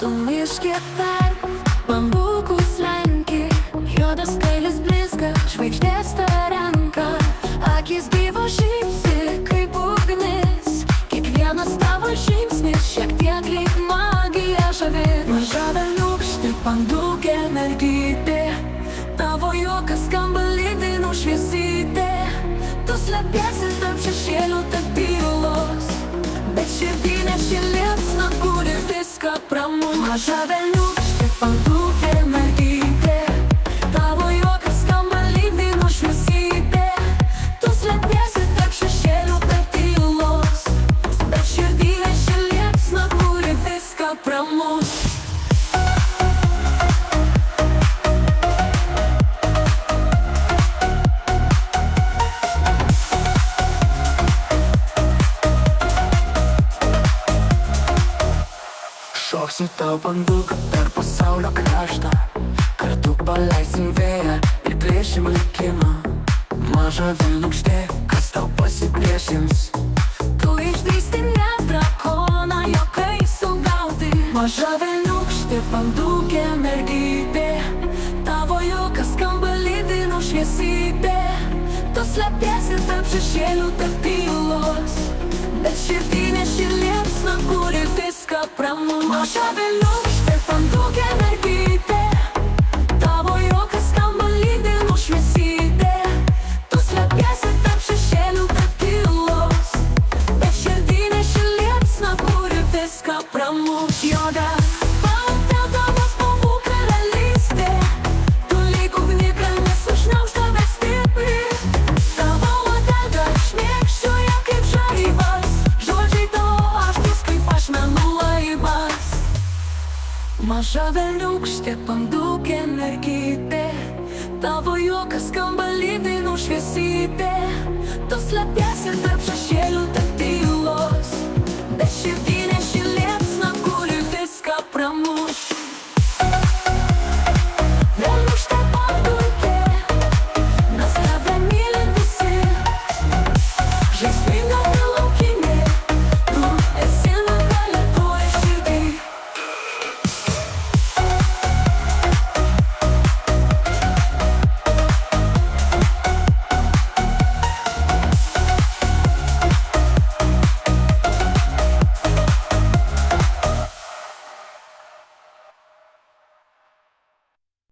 Tu miške tarp bambukų slenki, juodas kailis blizga, žvaigždės tave renka. Akis gyvo šypsi kaip ugnis, kiekvienas tavo žingsnis šiek tiek lyg magija žavi. Maža velniūkštė pandukė mergytė, tavo juokas skamba lyg dainų šviesytė. Tu slepiesi tarp šešėlių, tarp tylos, bet širdį neši liepsna, kuri viską pramuš. Maža velniūkštė pandukė mergytė, tavo juokas skamba lyg dainų šviesytė. Tu slepiesi tarp šešėlių, tarp tylos, bet širdį neši liepsna, kuri viską pramuš. Šoksiu tau banduką per pasaulio kraštą, kartu paleisim vėją ir plėšim likimą. Maža velniūkštė, kas tau pasipriešins, tu išdrįsti net drakoną juokais sugauti. Maža velniūkštė pandukė mergytė, tavo juokas skamba lyg dainų šviesytė. Tu slepiesi tarp šešėlių, tarp tylos, bet širdį neši liepsna, kuri viską pramuš. Maža velniūkštė pandukė mergytė, tavo juokas skamba lyg dainų šviesytė. Tu slepiesi tarp šešėlių, tarp tylos, bet širdį neši liepsna, kuri viską pramuš. Juoda balta tavo spalvų karalystė, tu lyg ugnikalnis užgniaužta, bet stipri. Tavo uodega šmėkščioja kaip žaibas, žodžiai tavo aštrūs kaip ašmenų laibas. Maža velniūkštė pandukė mergytė, tavo juokas skamba lyg dainų šviesytė. Tu slepiesi tarp šešėlių,